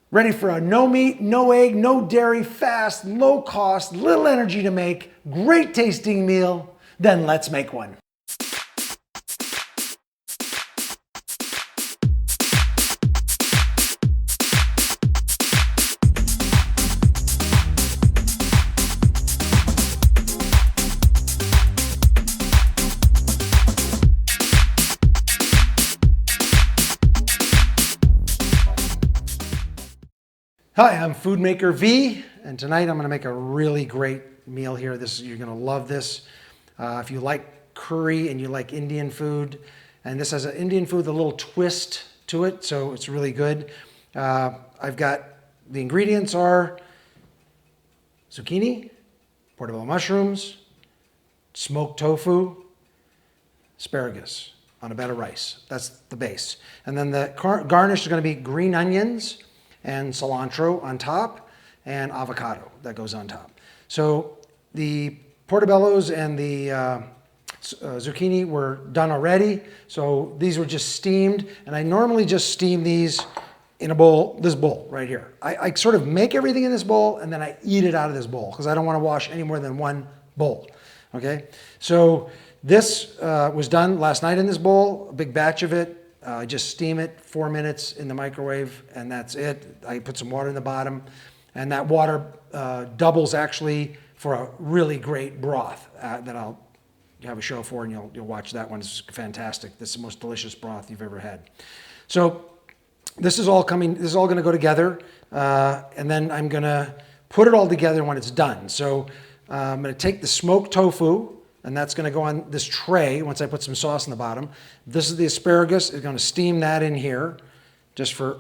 Ready for a no meat, no egg, no dairy, fast, low cost, little energy to make, great tasting meal? Then let's make one. Hi, I'm FOODMAKER V, and tonight I'm going to make a really great meal here. You're going to love this. If you like curry and you like Indian food, and this has an Indian food with a little twist to it, so it's really good. I've got, the ingredients are zucchini, portobello mushrooms, smoked tofu, asparagus on a bed of rice. That's the base. And then the garnish is going to be green onions and cilantro on top, and avocado that goes on top. So the portobellos and the zucchini were done already. So these were just steamed, and I normally just steam these in a bowl, this bowl right here. I sort of make everything in this bowl, and then I eat it out of this bowl because I don't want to wash any more than one bowl, okay? So this was done last night in this bowl, a big batch of it. I just steam it 4 minutes in the microwave, and that's it. I put some water in the bottom, and that water doubles actually for a really great broth that I'll have a show for, and you'll watch that one. It's fantastic. This is the most delicious broth you've ever had. So this is all going to go together, and then I'm going to put it all together when it's done. So I'm going to take the smoked tofu, and that's going to go on this tray once I put some sauce in the bottom. This is the asparagus. I'm going to steam that in here just for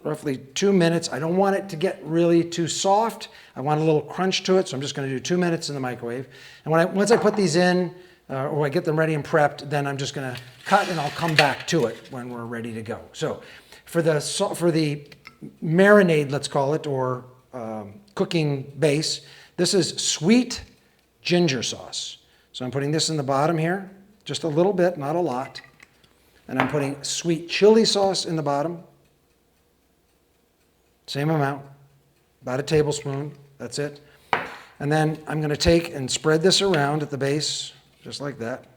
roughly 2 minutes. I don't want it to get really too soft. I want a little crunch to it, so I'm just going to do 2 minutes in the microwave. And once I put these in, or I get them ready and prepped, then I'm just going to cut, and I'll come back to it when we're ready to go. So for the marinade, let's call it, or cooking base, this is sweet ginger sauce. So I'm putting this in the bottom here, just a little bit, not a lot. And I'm putting sweet chili sauce in the bottom. Same amount, about a tablespoon, that's it. And then I'm going to take and spread this around at the base, just like that.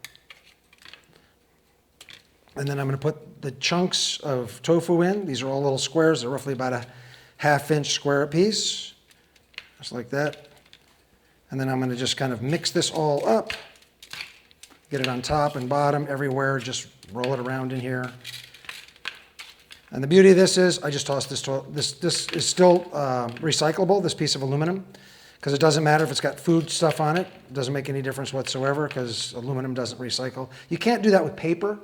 And then I'm going to put the chunks of tofu in. These are all little squares. They're roughly about a ½ inch square apiece, just like that. And then I'm going to just kind of mix this all up, get it on top and bottom, everywhere, just roll it around in here. And the beauty of this is, I just tossed this, this is still recyclable, this piece of aluminum, because it doesn't matter if it's got food stuff on it. It doesn't make any difference whatsoever because aluminum doesn't recycle. You can't do that with paper.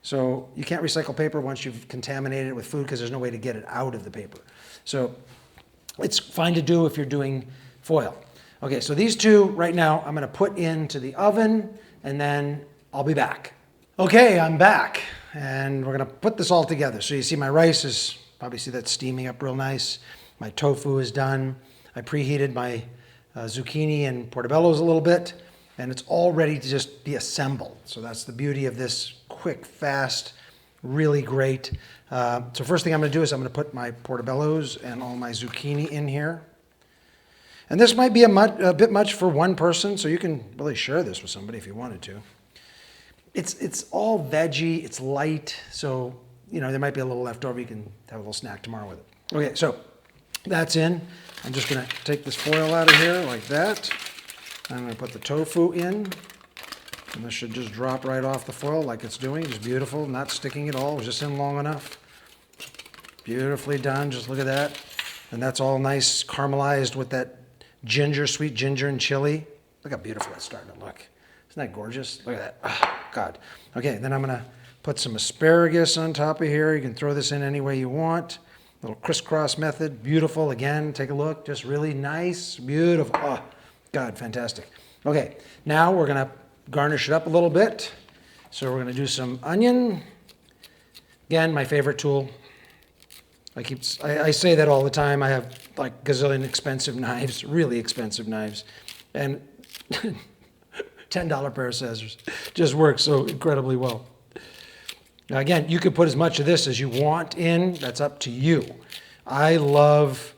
So you can't recycle paper once you've contaminated it with food because there's no way to get it out of the paper. So it's fine to do if you're doing foil. Okay, so these two right now I'm going to put into the oven, and then I'll be back. Okay, I'm back, and we're going to put this all together. So you see my rice is, probably see that steaming up real nice. My tofu is done. I preheated my zucchini and portobellos a little bit, and it's all ready to just be assembled. So that's the beauty of this quick, fast, really great. So first thing I'm going to do is I'm going to put my portobellos and all my zucchini in here. And this might be a bit much for one person, so you can really share this with somebody if you wanted to. It's all veggie, it's light, so there might be a little left over. You can have a little snack tomorrow with it. Okay, so that's in. I'm just going to take this foil out of here like that. I'm going to put the tofu in, and this should just drop right off the foil like it's doing. It's beautiful, not sticking at all. It was just in long enough. Beautifully done, just look at that. And that's all nice caramelized with that ginger, sweet ginger and chili. Look how beautiful that's starting to look. Isn't that gorgeous? Look at that. Oh, God. Okay, then I'm going to put some asparagus on top of here. You can throw this in any way you want. Little crisscross method. Beautiful. Again, take a look. Just really nice. Beautiful. Oh, God, fantastic. Okay, now we're going to garnish it up a little bit. So we're going to do some onion. Again, my favorite tool. I say that all the time. I have like gazillion expensive knives, really expensive knives, and $10 pair of scissors just works so incredibly well. Now again, you can put as much of this as you want in. That's up to you. I love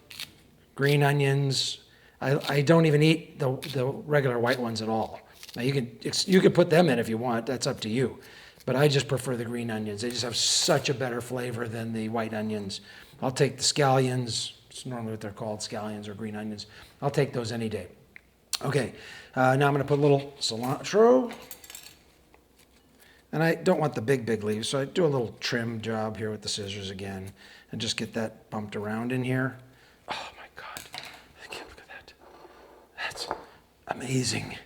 green onions. I don't even eat the regular white ones at all. Now you can put them in if you want. That's up to you. But I just prefer the green onions. They just have such a better flavor than the white onions. I'll take the scallions. It's normally what they're called, scallions or green onions. I'll take those any day. Okay, now I'm going to put a little cilantro. And I don't want the big leaves, so I do a little trim job here with the scissors again and just get that bumped around in here. Oh my God, I can't look at that. That's amazing,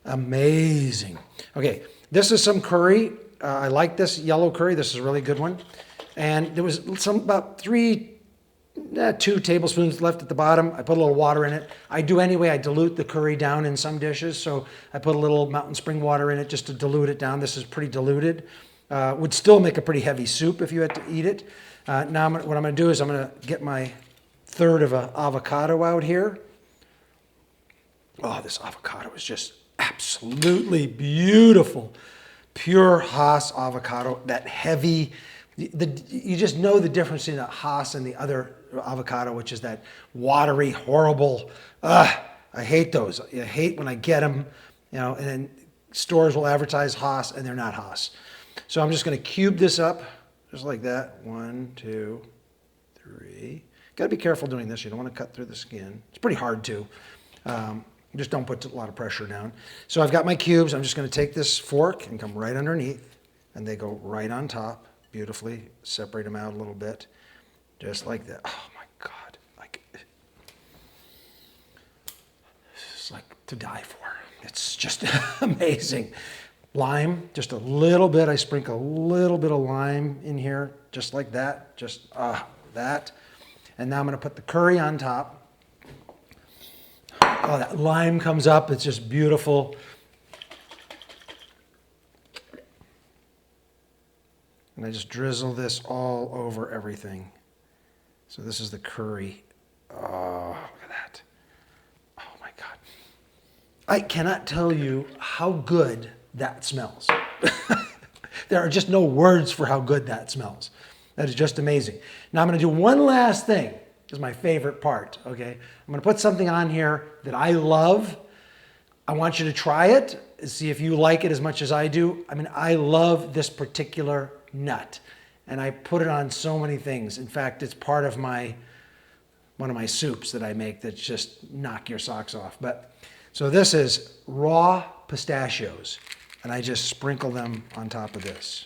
amazing. Okay, this is some curry. I like this yellow curry. This is a really good one. And there was about 2 tablespoons left at the bottom. I put a little water in it. I do anyway. I dilute the curry down in some dishes. So I put a little mountain spring water in it just to dilute it down. This is pretty diluted. Would still make a pretty heavy soup if you had to eat it. Now what I'm going to do is I'm going to get my third of an avocado out here. Oh, this avocado is just absolutely beautiful. Pure Hass avocado, that heavy. You just know the difference between the Hass and the other avocado, which is that watery, horrible. I hate those. I hate when I get them, and then stores will advertise Hass and they're not Hass. So I'm just going to cube this up, just like that. 1, 2, 3. Got to be careful doing this. You don't want to cut through the skin. It's pretty hard to. Just don't put a lot of pressure down. So I've got my cubes. I'm just going to take this fork and come right underneath, and they go right on top. Beautifully separate them out a little bit, just like that. Oh my God, this is like to die for. It's just amazing. Lime, just a little bit. I sprinkle a little bit of lime in here, just like that. Just that. And now I'm going to put the curry on top. Oh, that lime comes up. It's just beautiful. And I just drizzle this all over everything. So this is the curry. Oh, look at that. Oh my God. I cannot tell you how good that smells. There are just no words for how good that smells. That is just amazing. Now I'm going to do one last thing. This is my favorite part, okay? I'm going to put something on here that I love. I want you to try it and see if you like it as much as I do. I mean, I love this particular nut, and I put it on so many things. In fact, it's part of one of my soups that I make that just knock your socks off. But so this is raw pistachios, and I just sprinkle them on top of this.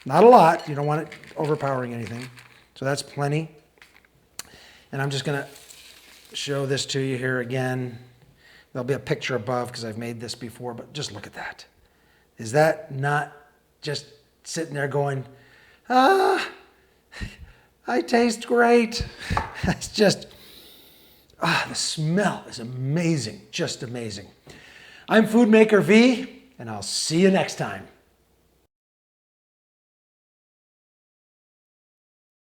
Not a lot. You don't want it overpowering anything. So that's plenty. And I'm just going to show this to you here again. There'll be a picture above because I've made this before, but just look at that. Is that not just sitting there going, I taste great. It's just, the smell is amazing, just amazing. I'm FOODMAKER V, and I'll see you next time.